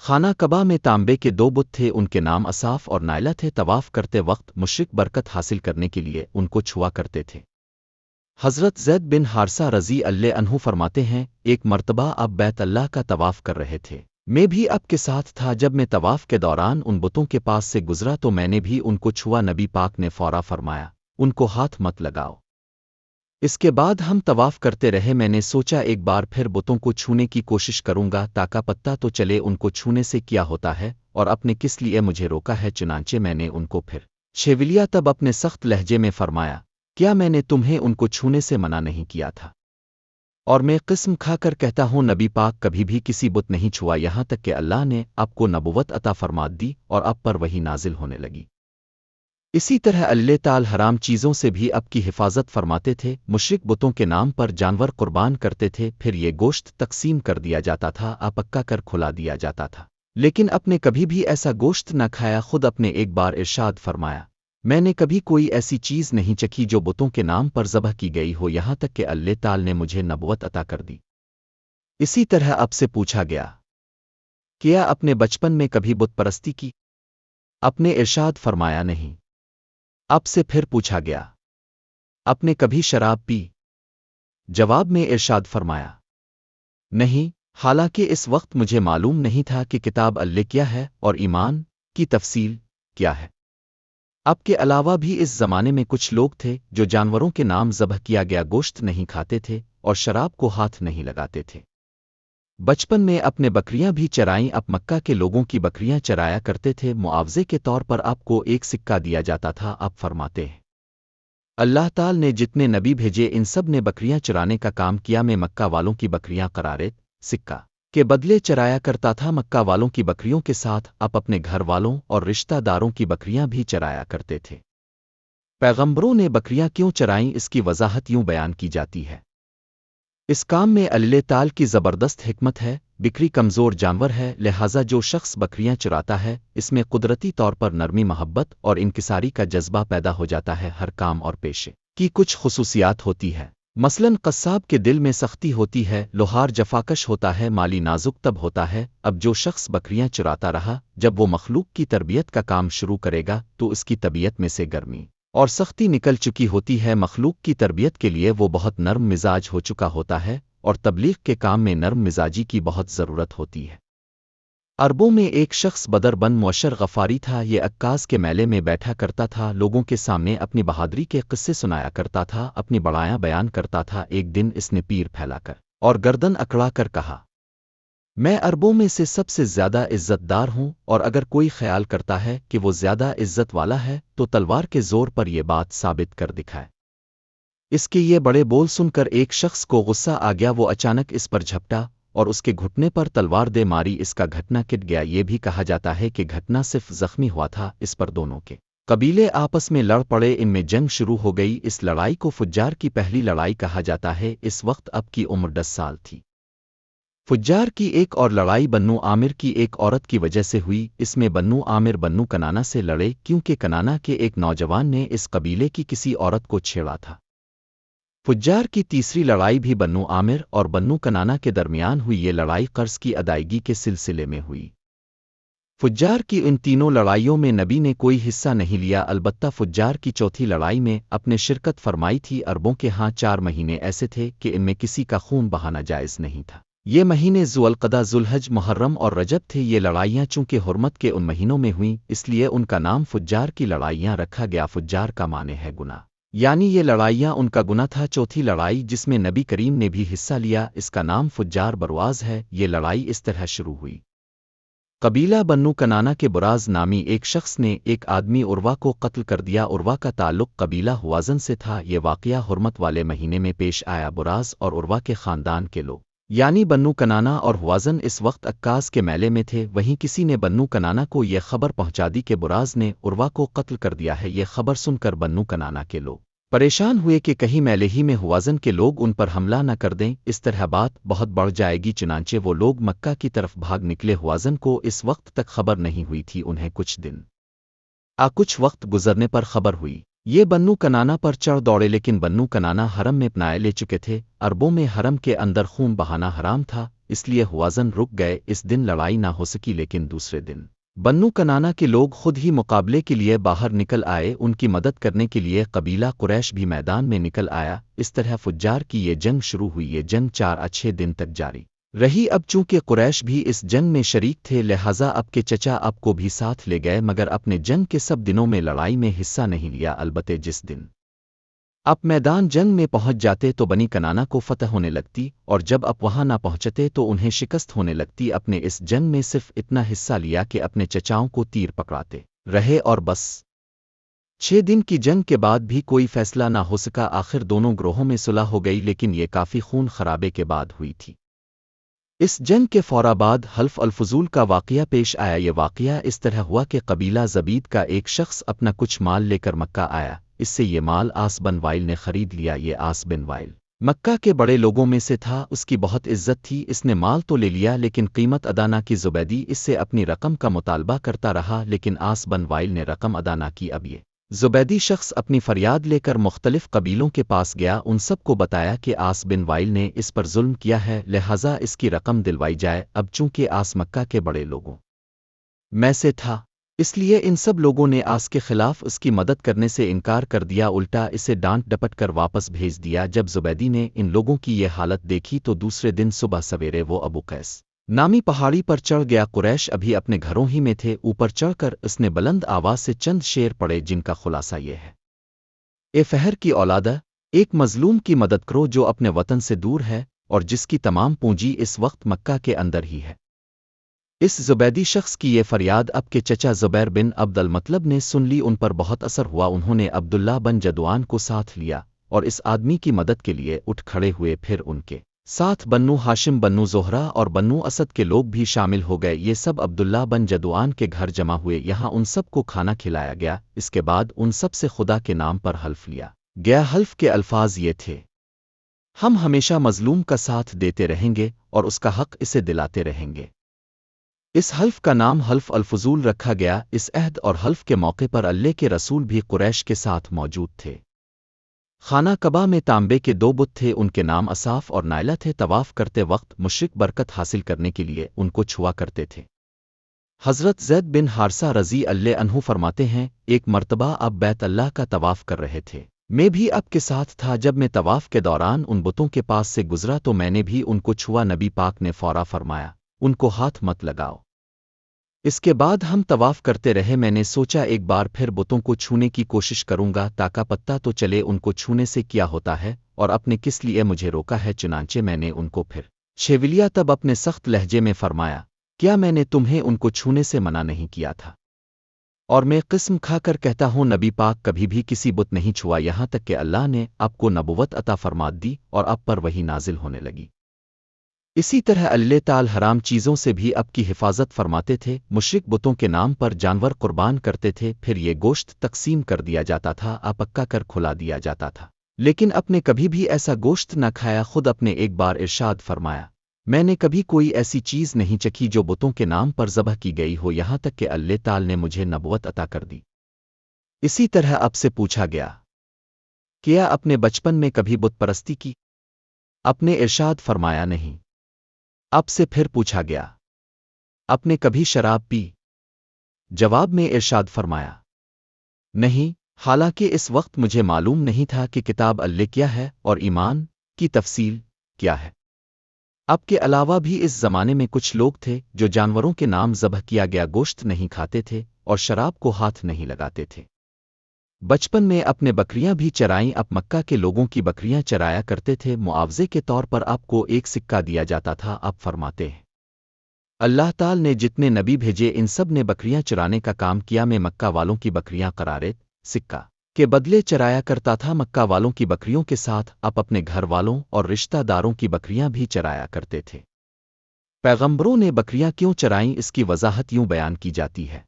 خانہ کعبہ میں تانبے کے 2 بت تھے، ان کے نام اصاف اور نائلہ تھے۔ طواف کرتے وقت مشرک برکت حاصل کرنے کے لیے ان کو چھوا کرتے تھے۔ حضرت زید بن حارثہ رضی اللہ عنہ فرماتے ہیں، ایک مرتبہ اب بیت اللہ کا طواف کر رہے تھے، میں بھی اب کے ساتھ تھا۔ جب میں طواف کے دوران ان بتوں کے پاس سے گزرا تو میں نے بھی ان کو چھوا۔ نبی پاک نے فورا فرمایا، ان کو ہاتھ مت لگاؤ۔ اس کے بعد ہم طواف کرتے رہے۔ میں نے سوچا ایک بار پھر بتوں کو چھونے کی کوشش کروں گا تاکہ پتہ تو چلے ان کو چھونے سے کیا ہوتا ہے اور اپنے کس لیے مجھے روکا ہے۔ چنانچہ میں نے ان کو پھر چھیولیا، تب اپنے سخت لہجے میں فرمایا، کیا میں نے تمہیں ان کو چھونے سے منع نہیں کیا تھا؟ اور میں قسم کھا کر کہتا ہوں، نبی پاک کبھی بھی کسی بت نہیں چھوا یہاں تک کہ اللہ نے آپ کو نبوت عطا فرما دی اور آپ پر وحی نازل ہونے لگی۔ اسی طرح اللہ تعالی حرام چیزوں سے بھی اب کی حفاظت فرماتے تھے۔ مشرک بتوں کے نام پر جانور قربان کرتے تھے، پھر یہ گوشت تقسیم کر دیا جاتا تھا، پکا کر کھلا دیا جاتا تھا، لیکن اپنے کبھی بھی ایسا گوشت نہ کھایا۔ خود اپنے ایک بار ارشاد فرمایا، میں نے کبھی کوئی ایسی چیز نہیں چکھی جو بتوں کے نام پر ذبح کی گئی ہو یہاں تک کہ اللہ تعالی نے مجھے نبوت عطا کر دی۔ اسی طرح اب سے پوچھا گیا، کیا اپنے بچپن میں کبھی بت پرستی کی؟ اپنے ارشاد فرمایا نہیں۔ اب سے پھر پوچھا گیا، آپ نے کبھی شراب پی؟ جواب میں ارشاد فرمایا نہیں، حالانکہ اس وقت مجھے معلوم نہیں تھا کہ کتاب اللہ کیا ہے اور ایمان کی تفصیل کیا ہے۔ اب کے علاوہ بھی اس زمانے میں کچھ لوگ تھے جو جانوروں کے نام ذبح کیا گیا گوشت نہیں کھاتے تھے اور شراب کو ہاتھ نہیں لگاتے تھے۔ بچپن میں اپنے بکریاں بھی چرائیں، اب مکہ کے لوگوں کی بکریاں چرایا کرتے تھے، معاوضے کے طور پر آپ کو ایک سکہ دیا جاتا تھا۔ آپ فرماتے ہیں، اللہ تعالی نے جتنے نبی بھیجے ان سب نے بکریاں چرانے کا کام کیا۔ میں مکہ والوں کی بکریاں قرارے سکہ کے بدلے چرایا کرتا تھا۔ مکہ والوں کی بکریوں کے ساتھ آپ اپنے گھر والوں اور رشتہ داروں کی بکریاں بھی چرایا کرتے تھے۔ پیغمبروں نے بکریاں کیوں چرائیں، اس کی وضاحت یوں بیان کی جاتی ہے، اس کام میں اللہ تعالی کی زبردست حکمت ہے۔ بکری کمزور جانور ہے، لہٰذا جو شخص بکریاں چراتا ہے اس میں قدرتی طور پر نرمی، محبت اور انکساری کا جذبہ پیدا ہو جاتا ہے۔ ہر کام اور پیشے کی کچھ خصوصیات ہوتی ہے، مثلاً قصاب کے دل میں سختی ہوتی ہے، لوہار جفاکش ہوتا ہے، مالی نازک تب ہوتا ہے۔ اب جو شخص بکریاں چراتا رہا، جب وہ مخلوق کی تربیت کا کام شروع کرے گا تو اس کی طبیعت میں سے گرمی اور سختی نکل چکی ہوتی ہے۔ مخلوق کی تربیت کے لیے وہ بہت نرم مزاج ہو چکا ہوتا ہے اور تبلیغ کے کام میں نرم مزاجی کی بہت ضرورت ہوتی ہے۔ عربوں میں ایک شخص بدر بن معشر غفاری تھا، یہ عکاز کے میلے میں بیٹھا کرتا تھا، لوگوں کے سامنے اپنی بہادری کے قصے سنایا کرتا تھا، اپنی بڑایاں بیان کرتا تھا۔ ایک دن اس نے پیر پھیلا کر اور گردن اکڑا کر کہا، میں عربوں میں سے سب سے زیادہ عزت دار ہوں، اور اگر کوئی خیال کرتا ہے کہ وہ زیادہ عزت والا ہے تو تلوار کے زور پر یہ بات ثابت کر دکھائے۔ اس کے یہ بڑے بول سن کر ایک شخص کو غصہ آ گیا، وہ اچانک اس پر جھپٹا اور اس کے گھٹنے پر تلوار دے ماری، اس کا گھٹنا کٹ گیا۔ یہ بھی کہا جاتا ہے کہ گھٹنا صرف زخمی ہوا تھا۔ اس پر دونوں کے قبیلے آپس میں لڑ پڑے، ان میں جنگ شروع ہو گئی۔ اس لڑائی کو فجار کی پہلی لڑائی کہا جاتا ہے۔ اس وقت اب کی عمر 10 سال تھی۔ فجار کی ایک اور لڑائی بنو عامر کی ایک عورت کی وجہ سے ہوئی، اس میں بنو عامر بنو کنانا سے لڑے کیونکہ کنانا کے ایک نوجوان نے اس قبیلے کی کسی عورت کو چھیڑا تھا۔ فجار کی تیسری لڑائی بھی بنو عامر اور بنو کنانا کے درمیان ہوئی، یہ لڑائی قرض کی ادائیگی کے سلسلے میں ہوئی۔ فجار کی ان تینوں لڑائیوں میں نبی نے کوئی حصہ نہیں لیا، البتہ فجار کی چوتھی لڑائی میں اپنے شرکت فرمائی تھی۔ عربوں کے ہاں 4 مہینے ایسے تھے کہ ان میں کسی کا خون بہانا جائز نہیں تھا۔ یہ مہینے ذوالقعدہ، ذوالحج، محرم اور رجب تھے۔ یہ لڑائیاں چونکہ حرمت کے ان مہینوں میں ہوئیں اس لیے ان کا نام فجار کی لڑائیاں رکھا گیا۔ فجار کا معنی ہے گناہ، یعنی یہ لڑائیاں ان کا گناہ تھا۔ چوتھی لڑائی جس میں نبی کریم نے بھی حصہ لیا اس کا نام فجار برواز ہے۔ یہ لڑائی اس طرح شروع ہوئی، قبیلہ بنو کنانا کے براز نامی ایک شخص نے ایک آدمی عروہ کو قتل کر دیا۔ عروہ کا تعلق قبیلہ ہوازن سے تھا۔ یہ واقعہ حرمت والے مہینے میں پیش آیا۔ براز اور عروہ کے خاندان کے لوگ یعنی بنو کنانا اور ہوازن اس وقت عکاز کے میلے میں تھے۔ وہیں کسی نے بنو کنانا کو یہ خبر پہنچا دی کہ براز نے عروہ کو قتل کر دیا ہے۔ یہ خبر سن کر بنو کنانا کے لوگ پریشان ہوئے کہ کہیں میلے ہی میں ہوازن کے لوگ ان پر حملہ نہ کر دیں، اس طرح بات بہت بڑھ جائے گی۔ چنانچہ وہ لوگ مکہ کی طرف بھاگ نکلے۔ ہوازن کو اس وقت تک خبر نہیں ہوئی تھی، انہیں کچھ وقت گزرنے پر خبر ہوئی۔ یہ بنو کنانا پر چڑھ دوڑے، لیکن بنو کنانا حرم میں پناہ لے چکے تھے۔ عربوں میں حرم کے اندر خون بہانا حرام تھا، اس لیے ہوازن رک گئے، اس دن لڑائی نہ ہو سکی، لیکن دوسرے دن بنو کنانا کے لوگ خود ہی مقابلے کے لیے باہر نکل آئے، ان کی مدد کرنے کے لیے قبیلہ قریش بھی میدان میں نکل آیا۔ اس طرح فجار کی یہ جنگ شروع ہوئی۔ یہ جنگ 4 دن تک جاری رہی۔ اب چونکہ قریش بھی اس جنگ میں شریک تھے، لہٰذا اب کے چچا اب کو بھی ساتھ لے گئے، مگر اپنے جنگ کے سب دنوں میں لڑائی میں حصہ نہیں لیا۔ البتہ جس دن اب میدان جنگ میں پہنچ جاتے تو بنی کنانا کو فتح ہونے لگتی، اور جب اب وہاں نہ پہنچتے تو انہیں شکست ہونے لگتی۔ اپنے اس جنگ میں صرف اتنا حصہ لیا کہ اپنے چچاؤں کو تیر پکڑاتے رہے، اور بس 6 دن کی جنگ کے بعد بھی کوئی فیصلہ نہ ہو سکا۔ آخر دونوں گروہوں میں صلح ہو گئی، لیکن یہ کافی خون خرابے کے بعد ہوئی تھی۔ اس جنگ کے فوراً بعد حلف الفضول کا واقعہ پیش آیا۔ یہ واقعہ اس طرح ہوا کہ قبیلہ زبید کا ایک شخص اپنا کچھ مال لے کر مکہ آیا۔ اس سے یہ مال آس بن وائل نے خرید لیا۔ یہ آس بن وائل مکہ کے بڑے لوگوں میں سے تھا، اس کی بہت عزت تھی۔ اس نے مال تو لے لیا، لیکن قیمت ادا نہ کی۔ زبیدی اس سے اپنی رقم کا مطالبہ کرتا رہا، لیکن آس بن وائل نے رقم ادا نہ کی۔ اب یہ زبیدی شخص اپنی فریاد لے کر مختلف قبیلوں کے پاس گیا، ان سب کو بتایا کہ آس بن وائل نے اس پر ظلم کیا ہے، لہٰذا اس کی رقم دلوائی جائے۔ اب چونکہ آس مکہ کے بڑے لوگوں میں سے تھا، اس لیے ان سب لوگوں نے آس کے خلاف اس کی مدد کرنے سے انکار کر دیا، الٹا اسے ڈانٹ ڈپٹ کر واپس بھیج دیا۔ جب زبیدی نے ان لوگوں کی یہ حالت دیکھی تو دوسرے دن صبح سویرے وہ ابو قیس نامی پہاڑی پر چڑھ گیا۔ قریش ابھی اپنے گھروں ہی میں تھے۔ اوپر چڑھ کر اس نے بلند آواز سے چند شعر پڑھے، جن کا خلاصہ یہ ہے: اے فہر کی اولادہ، ایک مظلوم کی مدد کرو جو اپنے وطن سے دور ہے اور جس کی تمام پونجی اس وقت مکہ کے اندر ہی ہے۔ اس زبیدی شخص کی یہ فریاد اب کے چچا زبیر بن عبد المطلب نے سن لی، ان پر بہت اثر ہوا۔ انہوں نے عبداللہ بن جدعان کو ساتھ لیا اور اس آدمی کی مدد کے لیے اٹھ کھڑے ہوئے۔ پھر ان کے ساتھ بنو ہاشم، بنو زہرہ اور بنو اسد کے لوگ بھی شامل ہو گئے۔ یہ سب عبداللہ بن جدعان کے گھر جمع ہوئے، یہاں ان سب کو کھانا کھلایا گیا۔ اس کے بعد ان سب سے خدا کے نام پر حلف لیا گیا۔ حلف کے الفاظ یہ تھے: ہم ہمیشہ مظلوم کا ساتھ دیتے رہیں گے اور اس کا حق اسے دلاتے رہیں گے۔ اس حلف کا نام حلف الفضول رکھا گیا۔ اس عہد اور حلف کے موقع پر اللہ کے رسول بھی قریش کے ساتھ موجود تھے۔ خانہ کعبہ میں تانبے کے 2 بت تھے، ان کے نام اصاف اور نائلہ تھے۔ طواف کرتے وقت مشرک برکت حاصل کرنے کے لیے ان کو چھوا کرتے تھے۔ حضرت زید بن حارثہ رضی اللہ عنہ فرماتے ہیں، ایک مرتبہ اب بیت اللہ کا طواف کر رہے تھے، میں بھی اب کے ساتھ تھا۔ جب میں طواف کے دوران ان بتوں کے پاس سے گزرا تو میں نے بھی ان کو چھوا۔ نبی پاک نے فوراً فرمایا، ان کو ہاتھ مت لگاؤ۔ اس کے بعد ہم طواف کرتے رہے۔ میں نے سوچا ایک بار پھر بتوں کو چھونے کی کوشش کروں گا تاکہ پتہ تو چلے ان کو چھونے سے کیا ہوتا ہے اور اپنے کس لیے مجھے روکا ہے۔ چنانچہ میں نے ان کو پھر چھیولیا، تب اپنے سخت لہجے میں فرمایا، کیا میں نے تمہیں ان کو چھونے سے منع نہیں کیا تھا؟ اور میں قسم کھا کر کہتا ہوں، نبی پاک کبھی بھی کسی بت نہیں چھوا، یہاں تک کہ اللہ نے آپ کو نبوت عطا فرما دی اور آپ پر وحی نازل ہونے لگی۔ اسی طرح اللہ تعالی حرام چیزوں سے بھی اب کی حفاظت فرماتے تھے۔ مشرک بتوں کے نام پر جانور قربان کرتے تھے، پھر یہ گوشت تقسیم کر دیا جاتا تھا، پکا کر کھلا دیا جاتا تھا، لیکن اپ نے کبھی بھی ایسا گوشت نہ کھایا۔ خود اپنے ایک بار ارشاد فرمایا، میں نے کبھی کوئی ایسی چیز نہیں چکھی جو بتوں کے نام پر ذبح کی گئی ہو، یہاں تک کہ اللہ تعالی نے مجھے نبوت عطا کر دی۔ اسی طرح اب سے پوچھا گیا، کیا اپنے بچپن میں کبھی بت پرستی کی؟ آپ نے ارشاد فرمایا، نہیں۔ اب سے پھر پوچھا گیا، آپ نے کبھی شراب پی؟ جواب میں ارشاد فرمایا، نہیں، حالانکہ اس وقت مجھے معلوم نہیں تھا کہ کتاب اللہ کیا ہے اور ایمان کی تفصیل کیا ہے۔ اب کے علاوہ بھی اس زمانے میں کچھ لوگ تھے جو جانوروں کے نام ذبح کیا گیا گوشت نہیں کھاتے تھے اور شراب کو ہاتھ نہیں لگاتے تھے۔ بچپن میں اپنے بکریاں بھی چرائیں۔ اب مکہ کے لوگوں کی بکریاں چرایا کرتے تھے، معاوضے کے طور پر آپ کو ایک سکہ دیا جاتا تھا۔ آپ فرماتے ہیں، اللہ تعالی نے جتنے نبی بھیجے ان سب نے بکریاں چرانے کا کام کیا۔ میں مکہ والوں کی بکریاں قرارے سکہ کے بدلے چرایا کرتا تھا۔ مکہ والوں کی بکریوں کے ساتھ آپ اپنے گھر والوں اور رشتہ داروں کی بکریاں بھی چرایا کرتے تھے۔ پیغمبروں نے بکریاں کیوں چرائیں، اس کی وضاحت یوں بیان کی جاتی ہے،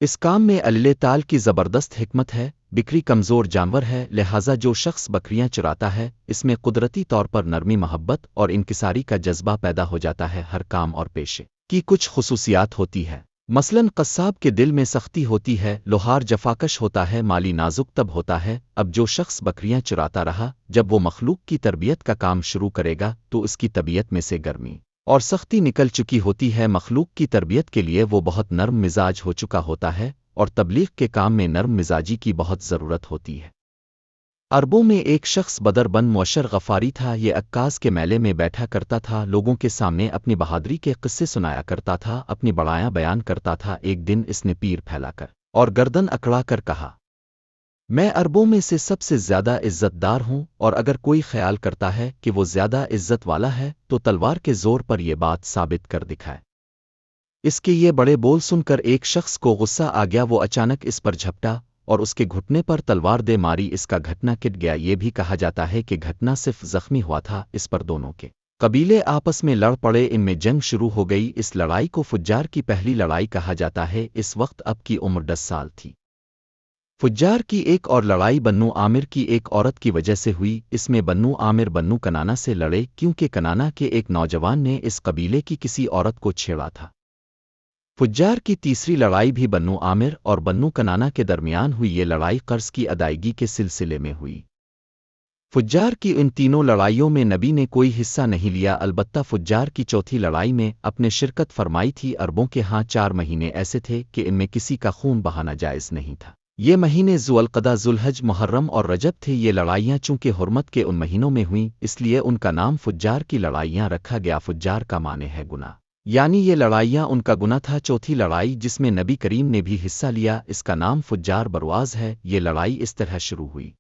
اس کام میں اللہ تعالی کی زبردست حکمت ہے۔ بکری کمزور جانور ہے، لہٰذا جو شخص بکریاں چراتا ہے اس میں قدرتی طور پر نرمی، محبت اور انکساری کا جذبہ پیدا ہو جاتا ہے۔ ہر کام اور پیشے کی کچھ خصوصیات ہوتی ہے، مثلاً قصاب کے دل میں سختی ہوتی ہے، لوہار جفاکش ہوتا ہے، مالی نازک تب ہوتا ہے۔ اب جو شخص بکریاں چراتا رہا، جب وہ مخلوق کی تربیت کا کام شروع کرے گا تو اس کی طبیعت میں سے گرمی اور سختی نکل چکی ہوتی ہے مخلوق کی تربیت کے لیے وہ بہت نرم مزاج ہو چکا ہوتا ہے اور تبلیغ کے کام میں نرم مزاجی کی بہت ضرورت ہوتی ہے۔ عربوں میں ایک شخص بدر بن معشر غفاری تھا، یہ عکاز کے میلے میں بیٹھا کرتا تھا، لوگوں کے سامنے اپنی بہادری کے قصے سنایا کرتا تھا، اپنی بڑایاں بیان کرتا تھا۔ ایک دن اس نے پیر پھیلا کر اور گردن اکڑا کر کہا، میں عربوں میں سے سب سے زیادہ عزت دار ہوں، اور اگر کوئی خیال کرتا ہے کہ وہ زیادہ عزت والا ہے تو تلوار کے زور پر یہ بات ثابت کر دکھائے۔ اس کے یہ بڑے بول سن کر ایک شخص کو غصہ آ گیا، وہ اچانک اس پر جھپٹا اور اس کے گھٹنے پر تلوار دے ماری، اس کا گھٹنا کٹ گیا۔ یہ بھی کہا جاتا ہے کہ گھٹنا صرف زخمی ہوا تھا، اس پر دونوں کے قبیلے آپس میں لڑ پڑے، ان میں جنگ شروع ہو گئی۔ اس لڑائی کو فجار کی پہلی لڑائی کہا جاتا ہے۔ اس وقت اب کی عمر 10 سال تھی۔ فجار کی ایک اور لڑائی بنو عامر کی ایک عورت کی وجہ سے ہوئی، اس میں بنو عامر بنو کنانا سے لڑے کیونکہ کنانا کے ایک نوجوان نے اس قبیلے کی کسی عورت کو چھیڑا تھا۔ فجار کی تیسری لڑائی بھی بنو عامر اور بنو کنانا کے درمیان ہوئی، یہ لڑائی قرض کی ادائیگی کے سلسلے میں ہوئی۔ فجار کی ان تینوں لڑائیوں میں نبی نے کوئی حصہ نہیں لیا، البتہ فجار کی چوتھی لڑائی میں اپنے شرکت فرمائی تھی۔ عربوں کے ہاں 4 مہینے ایسے تھے کہ ان میں کسی کا خون بہانا جائز نہیں تھا۔ یہ مہینے ذوالقعدہ، ذوالحج، محرم اور رجب تھے۔ یہ لڑائیاں چونکہ حرمت کے ان مہینوں میں ہوئیں اس لیے ان کا نام فجار کی لڑائیاں رکھا گیا۔ فجار کا معنی ہے گناہ، یعنی یہ لڑائیاں ان کا گناہ تھا۔ چوتھی لڑائی جس میں نبی کریم نے بھی حصہ لیا، اس کا نام فجار برواز ہے۔ یہ لڑائی اس طرح شروع ہوئی۔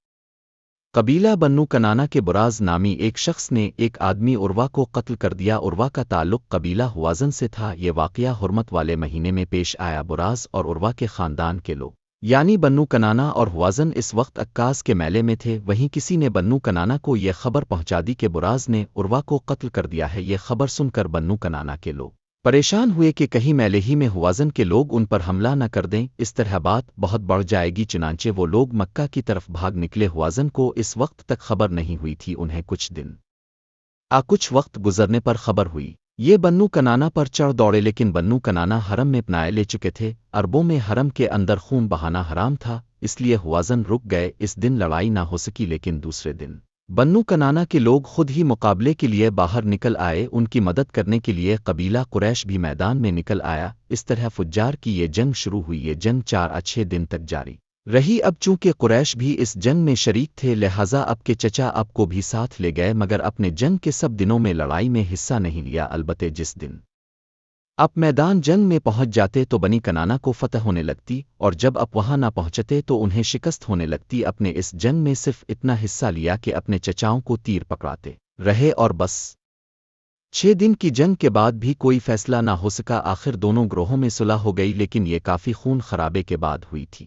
قبیلہ بنو کنانا کے براز نامی ایک شخص نے ایک آدمی عروہ کو قتل کر دیا۔ عروہ کا تعلق قبیلہ ہوازن سے تھا۔ یہ واقعہ حرمت والے مہینے میں پیش آیا۔ براز اور عروہ کے خاندان کے لوگ یعنی بنو کنانا اور ہوازن اس وقت عکاز کے میلے میں تھے۔ وہیں کسی نے بنو کنانا کو یہ خبر پہنچا دی کہ براز نے عروہ کو قتل کر دیا ہے۔ یہ خبر سن کر بنو کنانا کے لوگ پریشان ہوئے کہ کہیں میلے ہی میں ہوازن کے لوگ ان پر حملہ نہ کر دیں، اس طرح بات بہت بڑھ جائے گی۔ چنانچہ وہ لوگ مکہ کی طرف بھاگ نکلے۔ ہوازن کو اس وقت تک خبر نہیں ہوئی تھی، انہیں کچھ وقت گزرنے پر خبر ہوئی۔ یہ بنو کنانا پر چڑھ دوڑے، لیکن بنو کنانا حرم میں پناہ لے چکے تھے۔ عربوں میں حرم کے اندر خون بہانا حرام تھا، اس لیے ہوازن رک گئے۔ اس دن لڑائی نہ ہو سکی، لیکن دوسرے دن بنو کنانا کے لوگ خود ہی مقابلے کے لیے باہر نکل آئے۔ ان کی مدد کرنے کے لیے قبیلہ قریش بھی میدان میں نکل آیا۔ اس طرح فجار کی یہ جنگ شروع ہوئی۔ یہ جنگ 4 دن تک جاری رہی۔ اب چونکہ قریش بھی اس جنگ میں شریک تھے، لہٰذا اب کے چچا اب کو بھی ساتھ لے گئے، مگر اپنے جنگ کے سب دنوں میں لڑائی میں حصہ نہیں لیا۔ البتہ جس دن اب میدان جنگ میں پہنچ جاتے تو بنی کنانا کو فتح ہونے لگتی، اور جب اب وہاں نہ پہنچتے تو انہیں شکست ہونے لگتی۔ اپنے اس جنگ میں صرف اتنا حصہ لیا کہ اپنے چچاؤں کو تیر پکڑاتے رہے، اور بس 6 دن کی جنگ کے بعد بھی کوئی فیصلہ نہ ہو سکا۔ آخر دونوں گروہوں میں صلح ہو گئی، لیکن یہ کافی خون خرابے کے بعد ہوئی تھی۔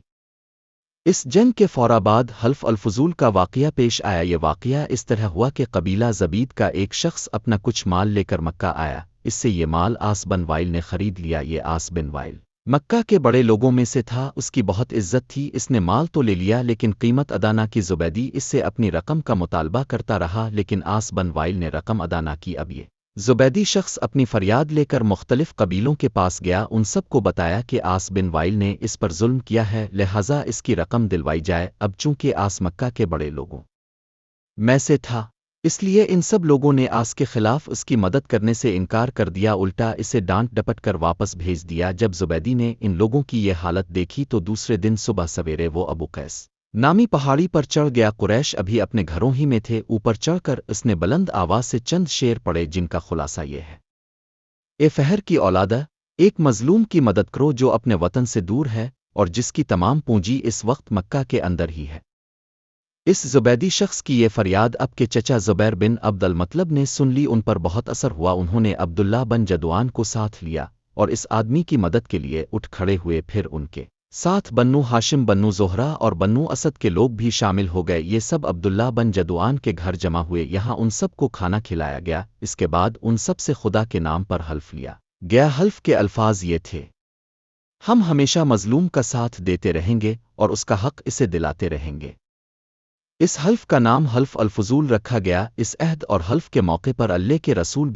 اس جنگ کے فوراً بعد حلف الفضول کا واقعہ پیش آیا۔ یہ واقعہ اس طرح ہوا کہ قبیلہ زبید کا ایک شخص اپنا کچھ مال لے کر مکہ آیا۔ اس سے یہ مال آس بن وائل نے خرید لیا۔ یہ آس بن وائل مکہ کے بڑے لوگوں میں سے تھا، اس کی بہت عزت تھی۔ اس نے مال تو لے لیا لیکن قیمت ادا نہ کی۔ زبیدی اس سے اپنی رقم کا مطالبہ کرتا رہا، لیکن آس بن وائل نے رقم ادا نہ کی۔ اب یہ زبیدی شخص اپنی فریاد لے کر مختلف قبیلوں کے پاس گیا، ان سب کو بتایا کہ آس بن وائل نے اس پر ظلم کیا ہے، لہٰذا اس کی رقم دلوائی جائے۔ اب چونکہ آس مکہ کے بڑے لوگوں میں سے تھا، اس لیے ان سب لوگوں نے آس کے خلاف اس کی مدد کرنے سے انکار کر دیا، الٹا اسے ڈانٹ ڈپٹ کر واپس بھیج دیا۔ جب زبیدی نے ان لوگوں کی یہ حالت دیکھی تو دوسرے دن صبح سویرے وہ ابو قیس نامی پہاڑی پر چڑھ گیا۔ قریش ابھی اپنے گھروں ہی میں تھے۔ اوپر چڑھ کر اس نے بلند آواز سے چند شعر پڑھے، جن کا خلاصہ یہ ہے: اے فہر کی اولادہ، ایک مظلوم کی مدد کرو جو اپنے وطن سے دور ہے اور جس کی تمام پونجی اس وقت مکہ کے اندر ہی ہے۔ اس زبیدی شخص کی یہ فریاد اب کے چچا زبیر بن عبد المطلب نے سن لی، ان پر بہت اثر ہوا۔ انہوں نے عبداللہ بن جدعان کو ساتھ لیا اور اس آدمی کی مدد کے لیے اٹھ کھڑے ہوئے۔ پھر ان کے ساتھ بنو ہاشم، بنو زہرہ اور بنو اسد کے لوگ بھی شامل ہو گئے۔ یہ سب عبداللہ بن جدعان کے گھر جمع ہوئے، یہاں ان سب کو کھانا کھلایا گیا۔ اس کے بعد ان سب سے خدا کے نام پر حلف لیا گیا۔ حلف کے الفاظ یہ تھے: ہم ہمیشہ مظلوم کا ساتھ دیتے رہیں گے اور اس کا حق اسے دلاتے رہیں گے۔ اس حلف کا نام حلف الفضول رکھا گیا۔ اس عہد اور حلف کے موقع پر اللہ کے رسول بھی